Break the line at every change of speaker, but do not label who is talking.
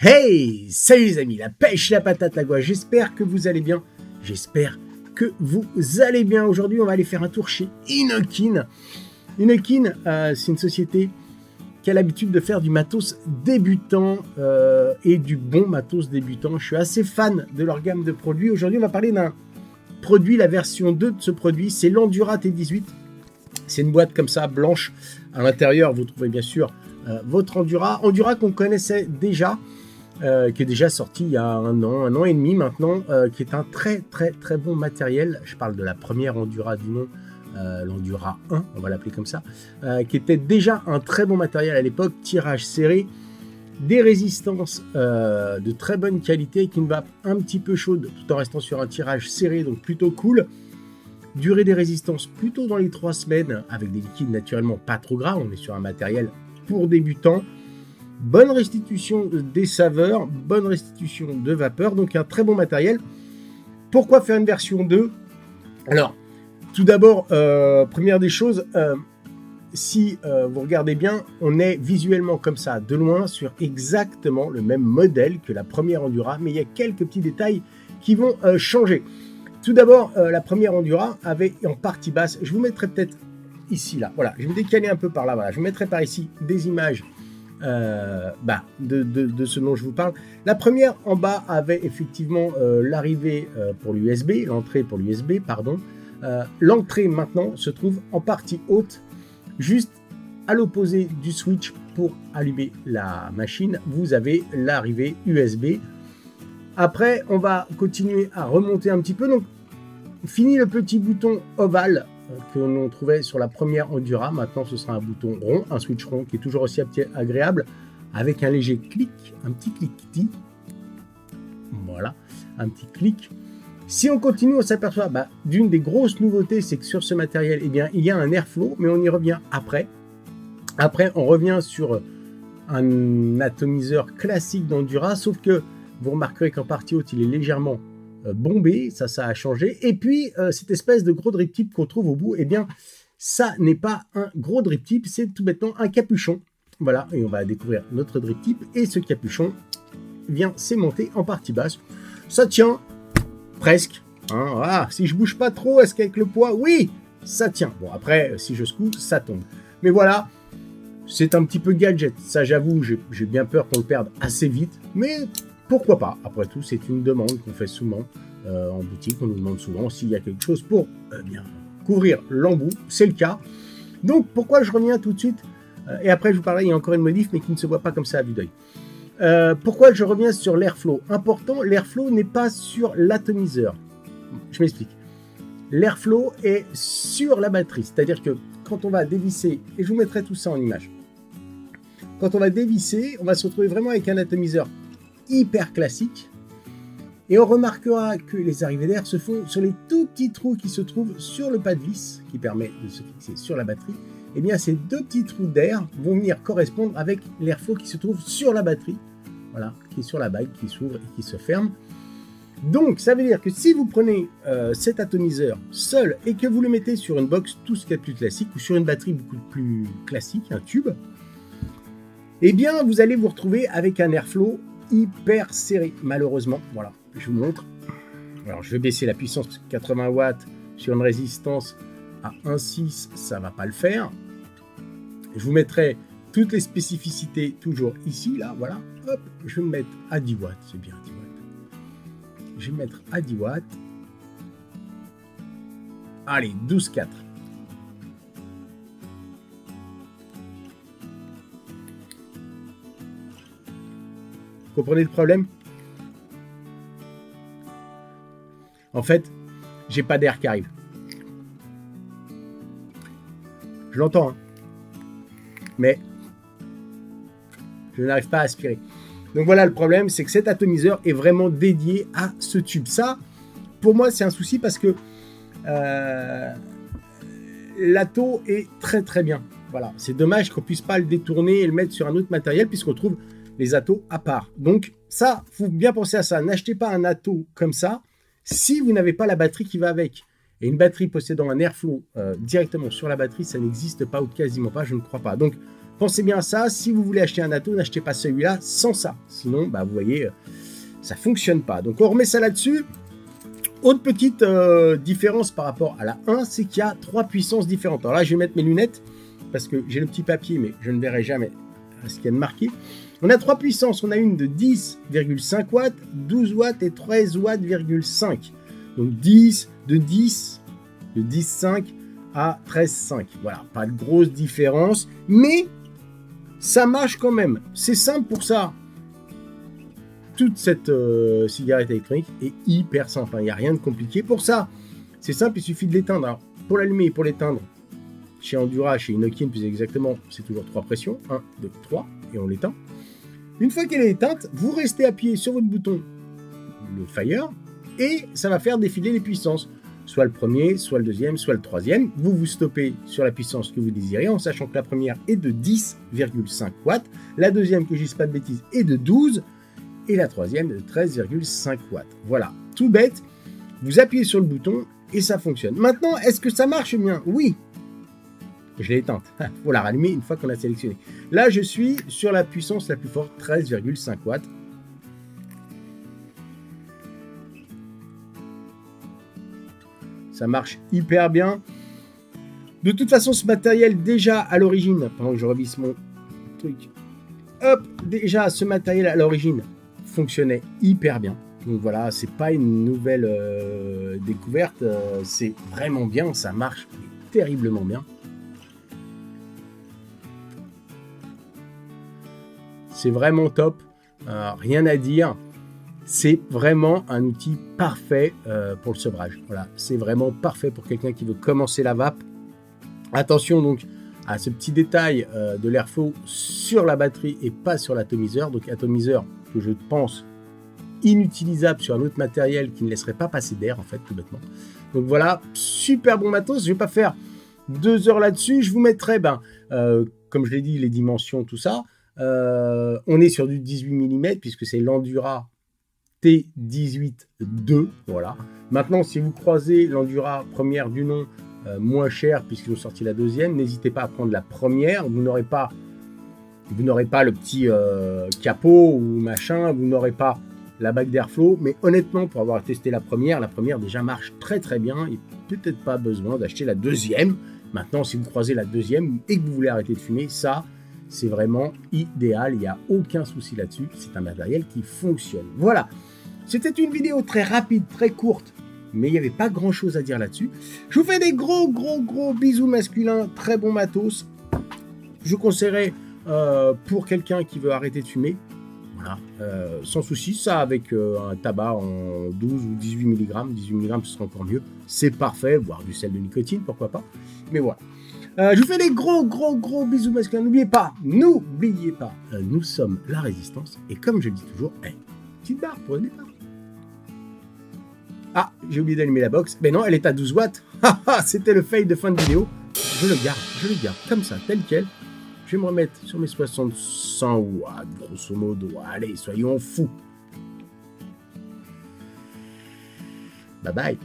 Hey, salut les amis, la pêche, la patate, la gouache, j'espère que vous allez bien, Aujourd'hui, on va aller faire un tour chez Inokin. Inokin, c'est une société qui a l'habitude de faire du matos débutant et du bon matos débutant. Je suis assez fan de leur gamme de produits. Aujourd'hui, on va parler d'un produit, la version 2 de ce produit, c'est l'Endura T18. C'est une boîte comme ça, blanche. À l'intérieur, vous trouvez bien sûr votre Endura qu'on connaissait déjà, qui est déjà sorti il y a un an et demi maintenant, qui est un très bon matériel. Je parle de la première Endura du nom, l'Endura 1, on va l'appeler comme ça, qui était déjà un très bon matériel à l'époque, tirage serré, des résistances de très bonne qualité, avec une vape un petit peu chaude tout en restant sur un tirage serré, donc plutôt cool. Durée des résistances plutôt dans les 3 semaines, avec des liquides naturellement pas trop gras, on est sur un matériel pour débutants. Bonne restitution des saveurs, bonne restitution de vapeur, donc un très bon matériel. Pourquoi faire une version 2 ? Alors, tout d'abord, première des choses, si vous regardez bien, on est visuellement comme ça, de loin, sur exactement le même modèle que la première Endura, mais il y a quelques petits détails qui vont changer. Tout d'abord, la première Endura avait en partie basse, je vous mettrai peut-être ici, là, voilà, je vais me décaler un peu par là, voilà, je vous mettrai par ici des images de ce dont je vous parle. La première en bas avait effectivement l'arrivée pour l'USB, l'entrée pour l'USB, pardon. L'entrée maintenant se trouve en partie haute, juste à l'opposé du switch pour allumer la machine. Vous avez l'arrivée USB. Après, on va continuer à remonter un petit peu. Donc, fini le petit bouton ovale que l'on trouvait sur la première Endura. Maintenant, ce sera un bouton rond, un switch rond qui est toujours aussi agréable, avec un léger clic, un petit cliquetis. Voilà, un petit clic. Si on continue, on s'aperçoit d'une des grosses nouveautés, c'est que sur ce matériel, eh bien, il y a un airflow, mais on y revient après. Après, on revient sur un atomiseur classique d'Endura, sauf que vous remarquerez qu'en partie haute, il est légèrement bombé, ça a changé. Et puis, cette espèce de gros drip tip qu'on trouve au bout, eh bien, ça n'est pas un gros drip tip, c'est tout bêtement un capuchon. Voilà, et on va découvrir notre drip tip. Et ce capuchon vient s'aimanter en partie basse. Ça tient presque. Hein, voilà. Si je bouge pas trop, est-ce qu'avec le poids, oui, ça tient. Bon, après, si je secoue, ça tombe. Mais voilà, c'est un petit peu gadget. Ça, j'avoue, j'ai bien peur qu'on le perde assez vite. Mais pourquoi pas ? Après tout, c'est une demande qu'on fait souvent en boutique. On nous demande souvent s'il y a quelque chose pour bien couvrir l'embout. C'est le cas. Donc, pourquoi je reviens tout de suite et après, je vous parlerai, il y a encore une modif, mais qui ne se voit pas comme ça à vue d'œil. Pourquoi je reviens sur l'airflow ? Important, l'airflow n'est pas sur l'atomiseur. Je m'explique. L'airflow est sur la batterie. C'est-à-dire que quand on va dévisser, et je vous mettrai tout ça en image, quand on va dévisser, on va se retrouver vraiment avec un atomiseur hyper classique, et on remarquera que les arrivées d'air se font sur les tout petits trous qui se trouvent sur le pas de vis, qui permet de se fixer sur la batterie. Eh bien, ces 2 petits trous d'air vont venir correspondre avec l'airflow qui se trouve sur la batterie, voilà, qui est sur la bague, qui s'ouvre et qui se ferme. Donc, ça veut dire que si vous prenez cet atomiseur seul et que vous le mettez sur une box, tout ce qui est plus classique, ou sur une batterie beaucoup plus classique, un tube, eh bien, vous allez vous retrouver avec un airflow hyper serré, malheureusement. Voilà, je vous montre. Alors, je vais baisser la puissance, parce que 80 watts sur une résistance à 1,6, ça ne va pas le faire. Je vous mettrai toutes les spécificités toujours ici, là, voilà. Hop, je vais me mettre à 10 watts, c'est bien 10 watts. Je vais me mettre à 10 watts. Allez, 12,4. Comprenez le problème ? En fait, j'ai pas d'air qui arrive. Je l'entends, hein. Mais je n'arrive pas à aspirer. Donc voilà, le problème, c'est que cet atomiseur est vraiment dédié à ce tube. Ça, pour moi, c'est un souci parce que l'ato est très bien. Voilà, c'est dommage qu'on puisse pas le détourner et le mettre sur un autre matériel puisqu'on trouve les atos à part. Donc ça, faut bien penser à ça. N'achetez pas un ato comme ça si vous n'avez pas la batterie qui va avec. Et une batterie possédant un airflow directement sur la batterie, ça n'existe pas ou quasiment pas, je ne crois pas. Donc Pensez bien à ça. Si vous voulez acheter un Atto, n'achetez pas celui-là sans ça. Sinon, bah, vous voyez, ça fonctionne pas. Donc, on remet ça là-dessus. Autre petite différence par rapport à la 1, c'est qu'il y a 3 puissances différentes. Alors là, je vais mettre mes lunettes parce que j'ai le petit papier, mais je ne verrai jamais ce qu'il y a de marqué. On a 3 puissances. On a une de 10,5 watts, 12 watts et 13 watts,5. Donc 10,5 à 13,5. Voilà, pas de grosse différence, mais ça marche quand même. C'est simple pour ça. Toute cette cigarette électronique est hyper simple. Il n'y a rien de compliqué pour ça. C'est simple, il suffit de l'éteindre. Alors, pour l'allumer et pour l'éteindre, chez Endura, chez Inokin plus exactement, c'est toujours 3 pressions. 1, 2, 3, et on l'éteint. Une fois qu'elle est éteinte, vous restez appuyé sur votre bouton, le Fire, et ça va faire défiler les puissances. Soit le premier, soit le deuxième, soit le troisième. Vous vous stoppez sur la puissance que vous désirez, en sachant que la première est de 10,5 watts, la deuxième, que je ne dise pas de bêtises, est de 12, et la troisième de 13,5 watts. Voilà, tout bête, vous appuyez sur le bouton et ça fonctionne. Maintenant, est-ce que ça marche bien? Oui. Je l'ai éteinte. Il faut la rallumer une fois qu'on l'a sélectionnée. Là, je suis sur la puissance la plus forte, 13,5 watts. Ça marche hyper bien. De toute façon, ce matériel, déjà à l'origine, pendant que je revisse mon truc, hop, déjà ce matériel à l'origine fonctionnait hyper bien. Donc voilà, c'est pas une nouvelle découverte, c'est vraiment bien, ça marche terriblement bien. C'est vraiment top, rien à dire. C'est vraiment un outil parfait pour le sevrage. Voilà, c'est vraiment parfait pour quelqu'un qui veut commencer la vape. Attention donc à ce petit détail de l'airflow sur la batterie et pas sur l'atomiseur. Donc atomiseur que je pense inutilisable sur un autre matériel qui ne laisserait pas passer d'air en fait tout bêtement. Donc voilà, super bon matos. Je vais pas faire 2 heures là-dessus. Je vous mettrai, comme je l'ai dit, les dimensions, tout ça. On est sur du 18 mm puisque c'est l'Endura T18-2. Voilà. Maintenant, si vous croisez l'Endura première du nom moins cher puisqu'ils ont sorti la deuxième, n'hésitez pas à prendre la première. Vous n'aurez pas le petit capot ou machin. Vous n'aurez pas la bague d'airflow, mais honnêtement, pour avoir testé la première déjà marche très très bien. Il n'y a peut-être pas besoin d'acheter la deuxième. Maintenant, si vous croisez la deuxième et que vous voulez arrêter de fumer, ça, c'est vraiment idéal. Il n'y a aucun souci là-dessus. C'est un matériel qui fonctionne. Voilà. C'était une vidéo très rapide, très courte, mais il n'y avait pas grand-chose à dire là-dessus. Je vous fais des gros bisous masculins, très bon matos. Je conseillerais pour quelqu'un qui veut arrêter de fumer, voilà, sans souci, ça avec un tabac en 12 ou 18 mg, 18 mg ce sera encore mieux, c'est parfait, voire du sel de nicotine, pourquoi pas, mais voilà. Je vous fais des gros bisous masculins, n'oubliez pas, nous sommes la résistance, et comme je le dis toujours, petite barre pour le départ. Ah, j'ai oublié d'allumer la box, mais non, elle est à 12 watts, c'était le fail de fin de vidéo, je le garde, comme ça, tel quel. Je vais me remettre sur mes 100 watts, grosso modo. Allez, soyons fous. Bye bye.